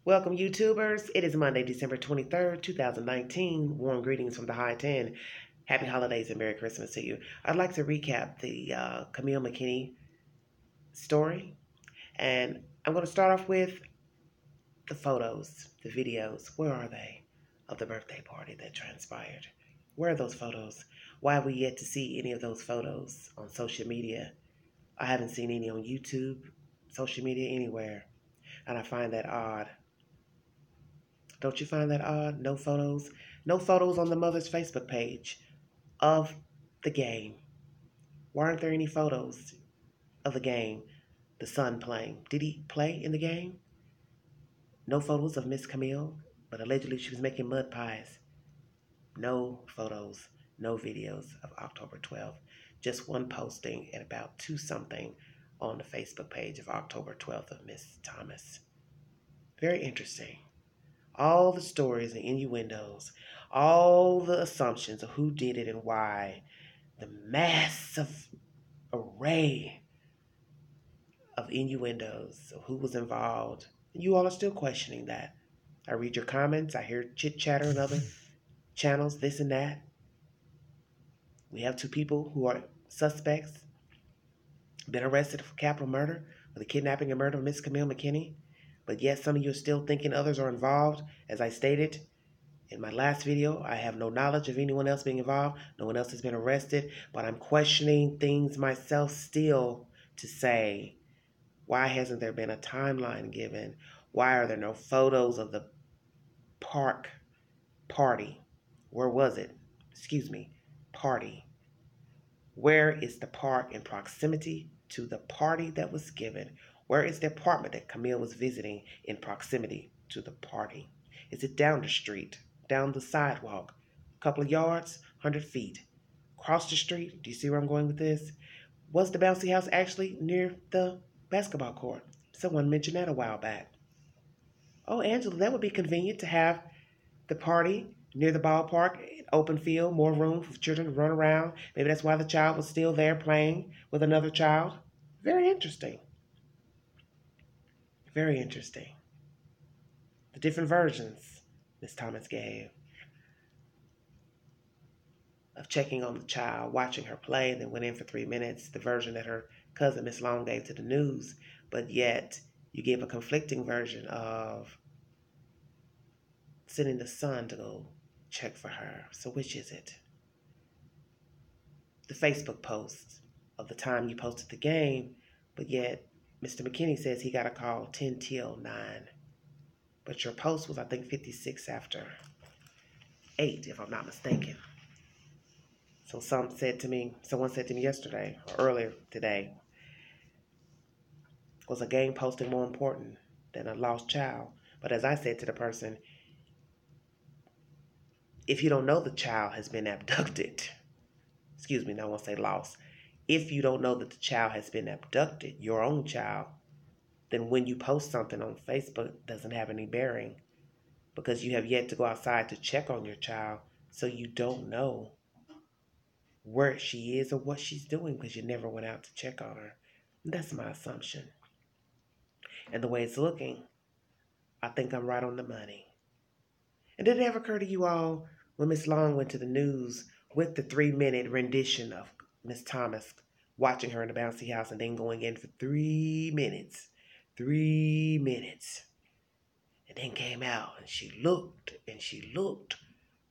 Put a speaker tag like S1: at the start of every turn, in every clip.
S1: Welcome, YouTubers. It is Monday, December 23rd, 2019. Warm greetings from the High 10. Happy holidays and Merry Christmas to you. I'd like to recap the Kamille Mckinney story. And I'm going to start off with the photos, the videos. Where are they? Of the birthday party that transpired. Where are those photos? Why have we yet to see any of those photos on social media? I haven't seen any on YouTube, social media, anywhere. And I find that odd. Don't you find that odd? No photos? No photos on the mother's Facebook page of the game. Why aren't there any photos of the game? The son playing. Did he play in the game? No photos of Miss Kamille, but allegedly she was making mud pies. No photos, no videos of October 12th. Just one posting at about 2 something on the Facebook page of October 12th of Miss Thomas. Very interesting. All the stories and innuendos, all the assumptions of who did it and why, the massive array of innuendos of who was involved. And you all are still questioning that. I read your comments, I hear chit chatter and other channels, this and that. We have 2 people who are suspects, been arrested for capital murder, for the kidnapping and murder of Miss Kamille Mckinney. But yet some of you are still thinking others are involved. As I stated in my last video, I have no knowledge of anyone else being involved. No one else has been arrested. But I'm questioning things myself still to say, why hasn't there been a timeline given? Why are there no photos of the party? Where was it? Party. Where is the park in proximity to the party that was given? Where is the apartment that Kamille was visiting in proximity to the party? Is it down the street, down the sidewalk, a couple of yards, 100 feet? Across the street? Do you see where I'm going with this? Was the bouncy house actually near the basketball court? Someone mentioned that a while back. Oh, Angela, that would be convenient to have the party near the ballpark, open field, more room for children to run around. Maybe that's why the child was still there playing with another child. Very interesting. Very interesting. The different versions Miss Thomas gave of checking on the child, watching her play, and then went in for 3 minutes, the version that her cousin Miss Long gave to the news, but yet you gave a conflicting version of sending the son to go check for her. So which is it? The Facebook post of the time you posted the game, but yet Mr. Mckinney says he got a call 10 till 9. But your post was, I think, 56 after 8, if I'm not mistaken. So someone said to me yesterday, or earlier today, was a game posting more important than a lost child? But as I said to the person, if you don't know the child has been abducted, I won't say lost. If you don't know that the child has been abducted, your own child, then when you post something on Facebook, it doesn't have any bearing because you have yet to go outside to check on your child, so you don't know where she is or what she's doing because you never went out to check on her. That's my assumption. And the way it's looking, I think I'm right on the money. And did it ever occur to you all when Miss Long went to the news with the 3-minute rendition of Miss Thomas watching her in the bouncy house and then going in for 3 minutes, and then came out and she looked,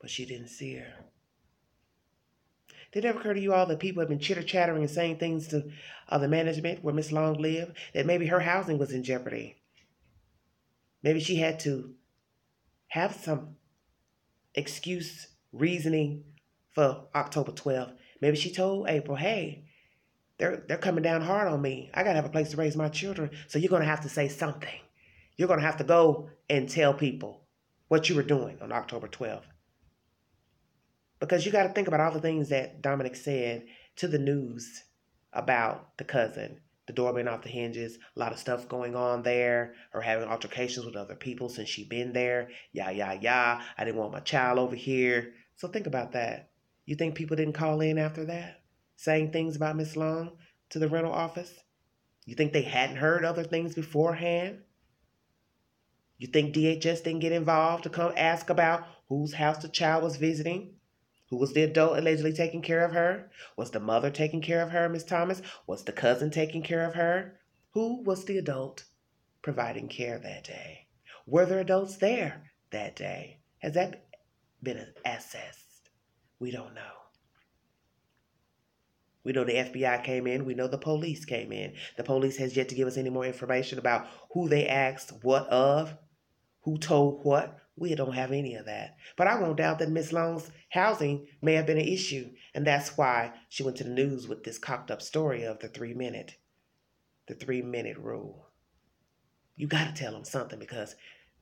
S1: but she didn't see her? Did it ever occur to you all that people have been chitter-chattering and saying things to the management where Miss Long lived, that maybe her housing was in jeopardy? Maybe she had to have some excuse, reasoning for October 12th. Maybe she told April, hey, they're coming down hard on me. I got to have a place to raise my children, so you're going to have to say something. You're going to have to go and tell people what you were doing on October 12th. Because you got to think about all the things that Dominic said to the news about the cousin. The door being off the hinges, a lot of stuff going on there, her having altercations with other people since she'd been there. I didn't want my child over here. So think about that. You think people didn't call in after that, saying things about Miss Long to the rental office? You think they hadn't heard other things beforehand? You think DHS didn't get involved to come ask about whose house the child was visiting? Who was the adult allegedly taking care of her? Was the mother taking care of her, Miss Thomas? Was the cousin taking care of her? Who was the adult providing care that day? Were there adults there that day? Has that been assessed? We don't know. We know the FBI came in. We know the police came in. The police has yet to give us any more information about who they asked what of, who told what. We don't have any of that. But I won't doubt that Miss Long's housing may have been an issue, and that's why she went to the news with this cocked up story of the 3-minute rule. You got to tell them something because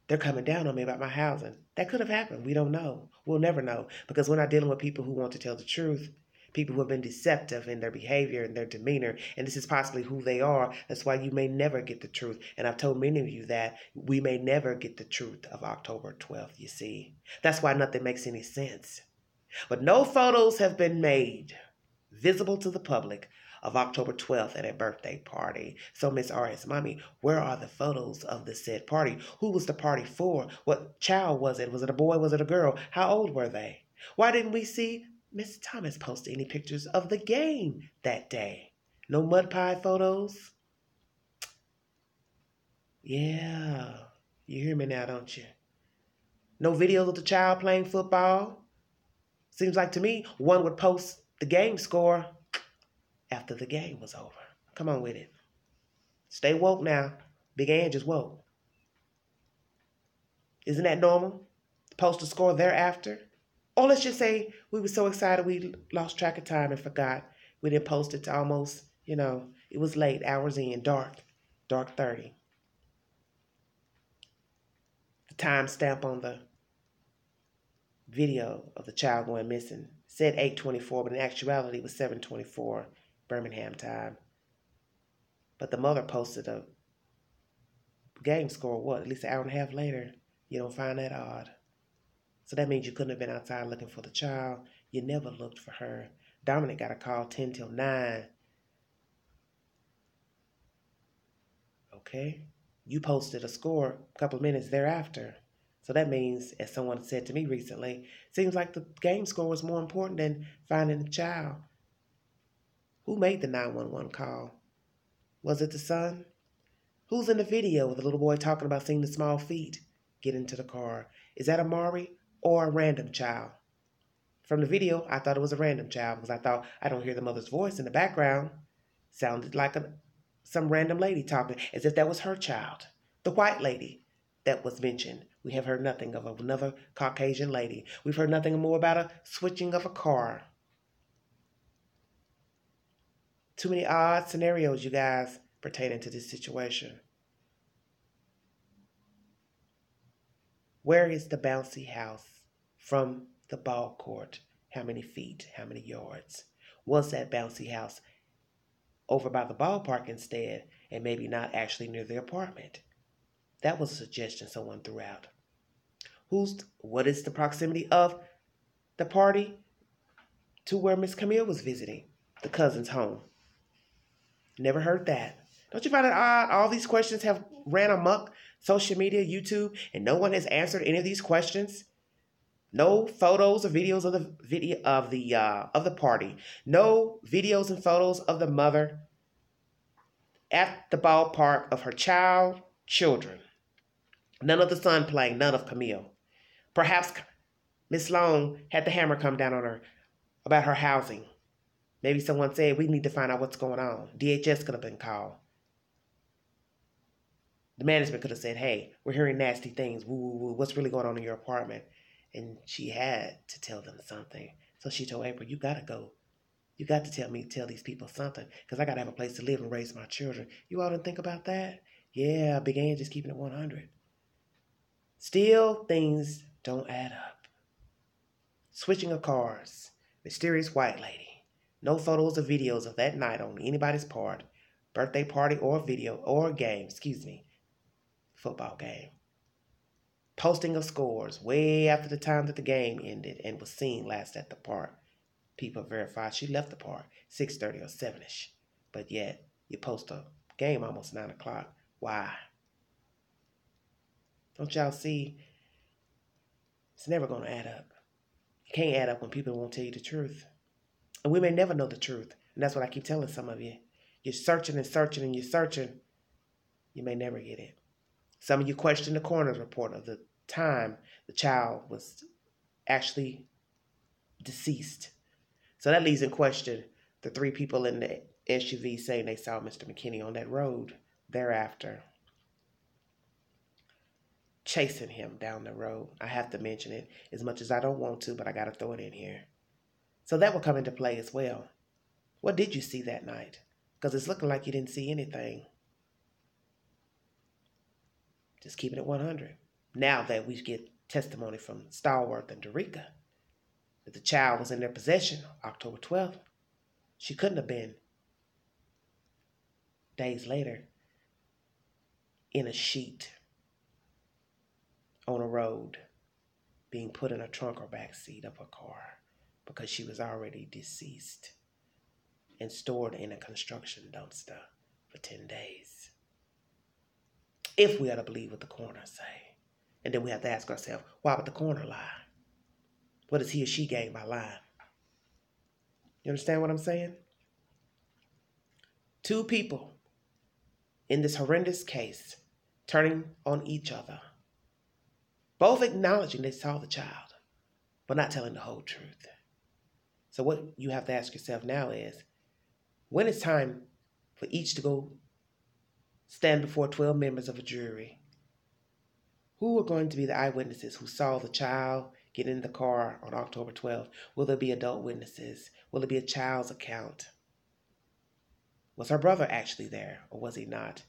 S1: they're coming down on me about my housing. That could have happened. We don't know. We'll never know because we're not dealing with people who want to tell the truth, people who have been deceptive in their behavior and their demeanor, and this is possibly who they are. That's why you may never get the truth. And I've told many of you that we may never get the truth of October 12th, you see. That's why nothing makes any sense. But no photos have been made visible to the public of October 12th at a birthday party. So Miss R.S. Mommy, where are the photos of the said party? Who was the party for? What child was it? Was it a boy? Was it a girl? How old were they? Why didn't we see Miss Thomas post any pictures of the game that day? No mud pie photos? Yeah, you hear me now, don't you? No videos of the child playing football? Seems like to me one would post the game score after the game was over. Come on with it. Stay woke now. Big Ann just woke. Isn't that normal? Post a score thereafter? Or let's just say we were so excited we lost track of time and forgot. We didn't post it to almost, it was late, hours in, dark 30. The timestamp on the video of the child going missing said 8:24, but in actuality it was 7:24 Birmingham time. But the mother posted a game score, at least an hour and a half later. You don't find that odd? So that means you couldn't have been outside looking for the child. You never looked for her. Dominic got a call 10 till 9. Okay? You posted a score a couple of minutes thereafter. So that means, as someone said to me recently, seems like the game score was more important than finding the child. Who made the 911 call? Was it the son? Who's in the video with the little boy talking about seeing the small feet get into the car? Is that Amari or a random child? From the video, I thought it was a random child because I don't hear the mother's voice in the background. Sounded like some random lady talking as if that was her child. The white lady that was mentioned. We have heard nothing of another Caucasian lady. We've heard nothing more about a switching of a car. Too many odd scenarios, you guys, pertaining to this situation. Where is the bouncy house from the ball court? How many feet? How many yards? Was that bouncy house over by the ballpark instead and maybe not actually near the apartment? That was a suggestion someone threw out. What is the proximity of the party to where Miss Kamille was visiting? The cousin's home. Never heard that. Don't you find it odd? All these questions have ran amok social media, YouTube, and no one has answered any of these questions. No photos or videos of the party. No videos and photos of the mother at the ballpark of her children. None of the son playing, none of Kamille. Perhaps Miss Long had the hammer come down on her about her housing. Maybe someone said, we need to find out what's going on. DHS could have been called. The management could have said, hey, we're hearing nasty things. Woo, woo, woo. What's really going on in your apartment? And she had to tell them something. So she told April, you got to go. You got to tell these people something because I got to have a place to live and raise my children. You all didn't think about that? Yeah, Big Ann just keeping it 100. Still, things don't add up. Switching of cars. Mysterious white lady. No photos or videos of that night on anybody's part. Birthday party or video or game, football game. Posting of scores way after the time that the game ended and was seen last at the park. People verified she left the park 6:30 or 7ish. But yet, you post a game almost 9 o'clock. Why? Don't y'all see? It's never going to add up. It can't add up when people won't tell you the truth. And we may never know the truth. And that's what I keep telling some of you. You're searching and searching and you're searching. You may never get it. Some of you question the coroner's report of the time the child was actually deceased. So that leaves in question the 3 people in the SUV saying they saw Mr. Mckinney on that road thereafter, chasing him down the road. I have to mention it as much as I don't want to, but I got to throw it in here. So that will come into play as well. What did you see that night? Because it's looking like you didn't see anything. Just keeping it 100. Now that we get testimony from Stallworth and Derica that the child was in their possession October 12th, she couldn't have been days later in a sheet on a road being put in a trunk or back seat of a car because she was already deceased and stored in a construction dumpster for 10 days. If we are to believe what the coroner say. And then we have to ask ourselves, why would the coroner lie? What does he or she gain by lying? You understand what I'm saying? 2 people in this horrendous case turning on each other, both acknowledging they saw the child, but not telling the whole truth. So what you have to ask yourself now is, when it's time for each to go stand before 12 members of a jury, who are going to be the eyewitnesses who saw the child get in the car on October 12th? Will there be adult witnesses? Will it be a child's account? Was her brother actually there, or was he not?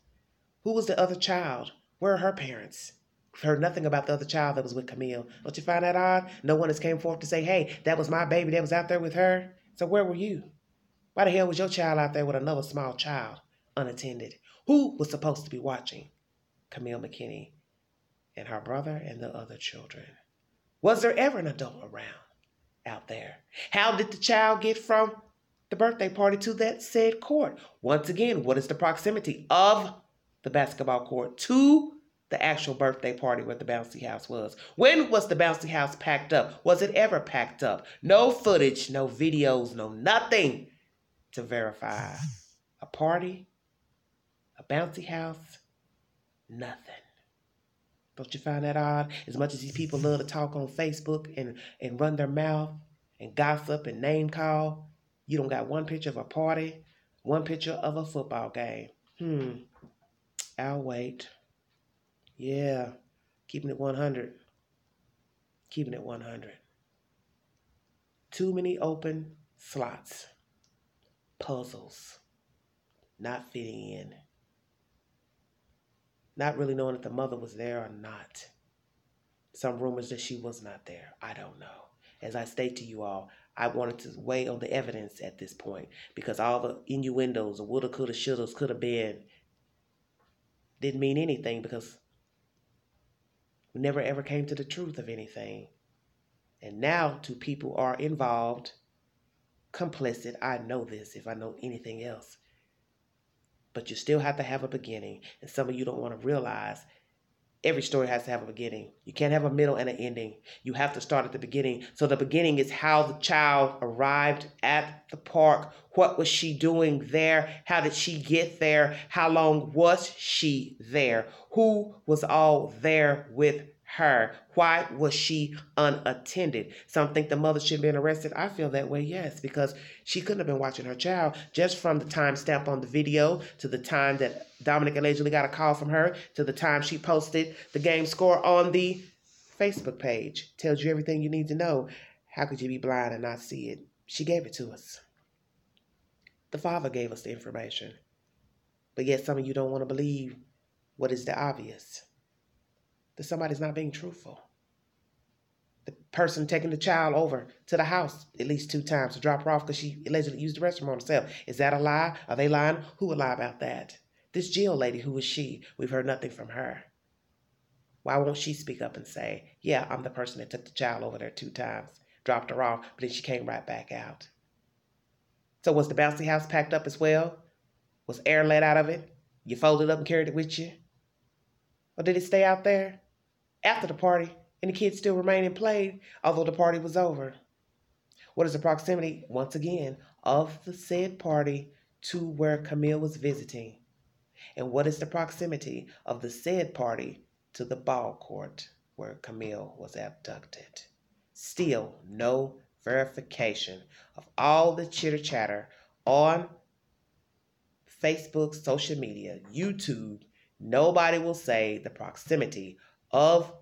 S1: Who was the other child? Where are her parents? We've heard nothing about the other child that was with Kamille. Don't you find that odd? No one has came forth to say, hey, that was my baby that was out there with her. So where were you? Why the hell was your child out there with another small child, unattended? Who was supposed to be watching Kamille Mckinney and her brother and the other children? Was there ever an adult around out there? How did the child get from the birthday party to that said court? Once again, what is the proximity of the basketball court to the actual birthday party where the bouncy house was? When was the bouncy house packed up? Was it ever packed up? No footage, no videos, no nothing to verify a party, a bouncy house, nothing. Don't you find that odd? As much as these people love to talk on Facebook and run their mouth and gossip and name call, you don't got one picture of a party, one picture of a football game. I'll wait. Yeah, keeping it 100. Keeping it 100. Too many open slots. Puzzles. Not fitting in. Not really knowing if the mother was there or not. Some rumors that she was not there. I don't know. As I state to you all, I wanted to weigh on the evidence at this point because all the innuendos, the woulda, coulda, shouldas, coulda been, didn't mean anything because we never ever came to the truth of anything. And now 2 people are involved, complicit. I know this if I know anything else. But you still have to have a beginning. And some of you don't want to realize every story has to have a beginning. You can't have a middle and an ending. You have to start at the beginning. So the beginning is how the child arrived at the park. What was she doing there? How did she get there? How long was she there? Who was all there with her? Why was she unattended? Some think the mother should have been arrested. I feel that way, yes, because she couldn't have been watching her child just from the time stamp on the video to the time that Dominic allegedly got a call from her to the time she posted the game score on the Facebook page. Tells you everything you need to know. How could you be blind and not see it? She gave it to us. The father gave us the information. But yet some of you don't want to believe what is the obvious. That somebody's not being truthful. The person taking the child over to the house at least 2 times to drop her off because she allegedly used the restroom on herself. Is that a lie? Are they lying? Who would lie about that? This Jill lady, who is she? We've heard nothing from her. Why won't she speak up and say, yeah, I'm the person that took the child over there 2 times, dropped her off, but then she came right back out. So was the bouncy house packed up as well? Was air let out of it? You folded up and carried it with you? Or did it stay out there? after the party, and the kids still remained and played, although the party was over. What is the proximity, once again, of the said party to where Kamille was visiting? And what is the proximity of the said party to the ball court where Kamille was abducted? Still no verification of all the chitter chatter on Facebook, social media, YouTube. Nobody will say the proximity of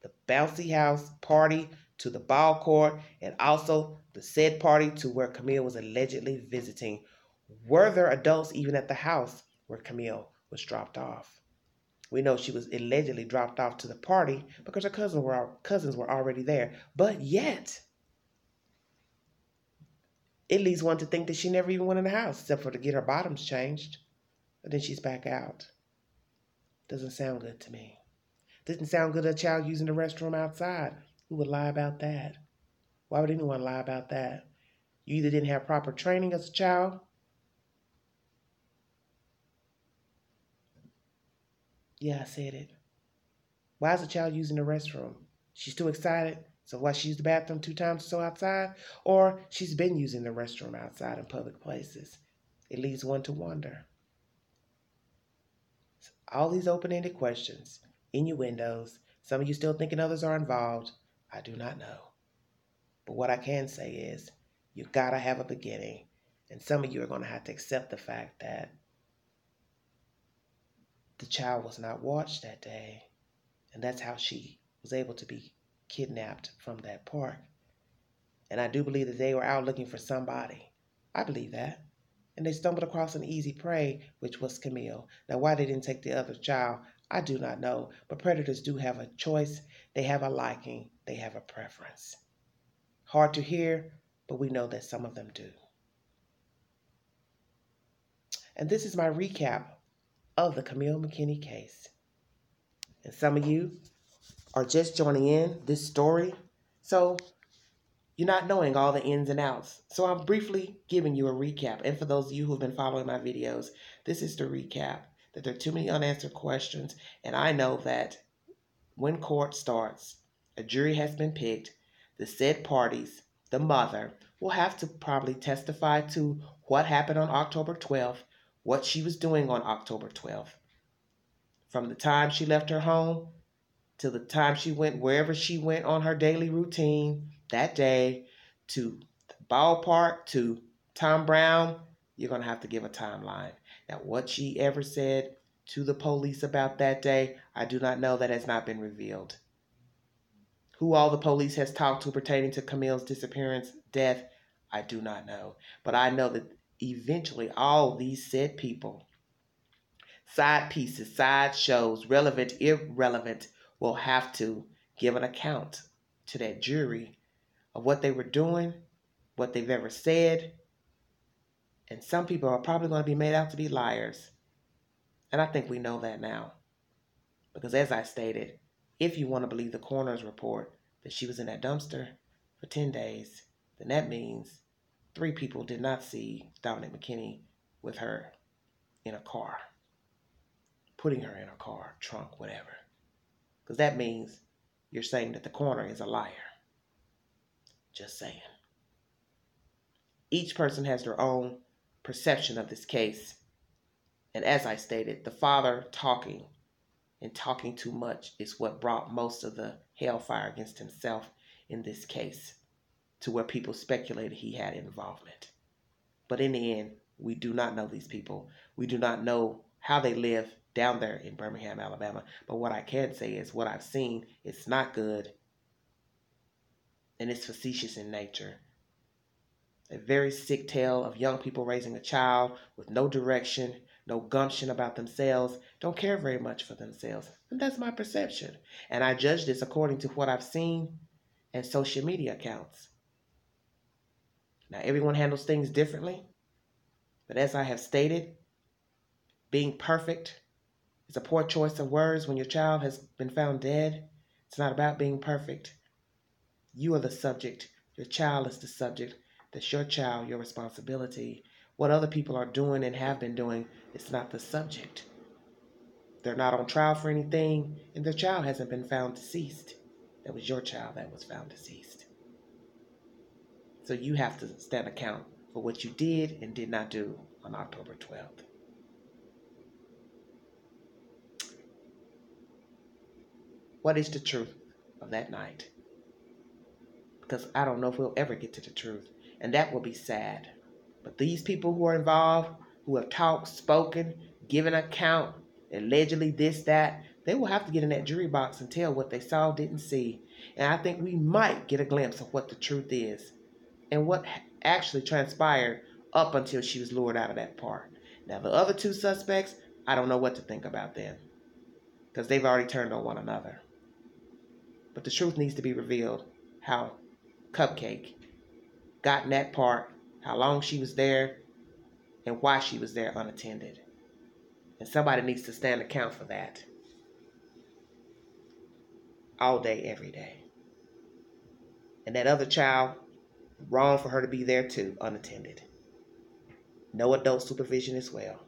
S1: the bouncy house party to the ball court and also the said party to where Kamille was allegedly visiting. Were there adults even at the house where Kamille was dropped off? We know she was allegedly dropped off to the party because her cousins were already there. But yet, it leads one to think that she never even went in the house except for to get her bottoms changed. But then she's back out. Doesn't sound good to me. Doesn't sound good, a child using the restroom outside. Who would lie about that? Why would anyone lie about that? You either didn't have proper training as a child. Yeah, I said it. Why is a child using the restroom? She's too excited, so why she used the bathroom 2 times or so outside? Or she's been using the restroom outside in public places. It leads one to wonder. All these open-ended questions, innuendos, some of you still thinking others are involved. I do not know. But what I can say is, you gotta have a beginning. And some of you are gonna have to accept the fact that the child was not watched that day. And that's how she was able to be kidnapped from that park. And I do believe that they were out looking for somebody. I believe that. And they stumbled across an easy prey, which was Kamille. Now, why they didn't take the other child, I do not know. But predators do have a choice. They have a liking. They have a preference. Hard to hear, but we know that some of them do. And this is my recap of the Kamille Mckinney case. And some of you are just joining in this story, so you're not knowing all the ins and outs. So I'm briefly giving you a recap. And for those of you who have been following my videos, this is the recap, that there are too many unanswered questions. And I know that when court starts, a jury has been picked. The said parties, the mother, will have to probably testify to what happened on October 12th, what she was doing on October 12th. From the time she left her home till the time she went wherever she went on her daily routine that day, to the ballpark, to Tom Brown, you're going to have to give a timeline. Now, what she ever said to the police about that day, I do not know. That has not been revealed. Who all the police has talked to pertaining to Kamille's disappearance, death, I do not know. But I know that eventually all these said people, side pieces, side shows, relevant, irrelevant, will have to give an account to that jury of what they were doing, what they've ever said. And some people are probably going to be made out to be liars. And I think we know that now. Because as I stated, if you want to believe the coroner's report that she was in that dumpster for 10 days, then that means 3 people did not see Dominic Mckinney with her in a car, putting her in a car, trunk, whatever. Because that means you're saying that the coroner is a liar. Just saying. Each person has their own perception of this case. And as I stated, the father talking and talking too much is what brought most of the hellfire against himself in this case, to where people speculated he had involvement. But in the end, we do not know these people. We do not know how they live down there in Birmingham, Alabama. But what I can say is what I've seen, it's not good, and it's facetious in nature. A very sick tale of young people raising a child with no direction, no gumption about themselves, don't care very much for themselves. And that's my perception. And I judge this according to what I've seen and social media accounts. Now, everyone handles things differently. But as I have stated, being perfect is a poor choice of words when your child has been found dead. It's not about being perfect. You are the subject. Your child is the subject. That's your child, your responsibility. What other people are doing and have been doing is not the subject. they're not on trial for anything, and their child hasn't been found deceased. That was your child that was found deceased. So you have to stand account for what you did and did not do on October 12th. What is the truth of that night? Because I don't know if we'll ever get to the truth, and that will be sad. But these people who are involved, who have talked, spoken, given account, allegedly this, that, they will have to get in that jury box and tell what they saw, didn't see. And I think we might get a glimpse of what the truth is and what actually transpired up until she was lured out of that park. Now, the other two suspects, I don't know what to think about them because they've already turned on one another. But the truth needs to be revealed, how Cupcake got in that park, how long she was there, and why she was there unattended. And somebody needs to stand account for that. All day, every day. And that other child, wrong for her to be there too, unattended. No adult supervision as well.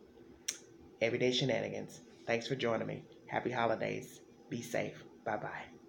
S1: Everyday shenanigans. Thanks for joining me. Happy holidays. Be safe. Bye-bye.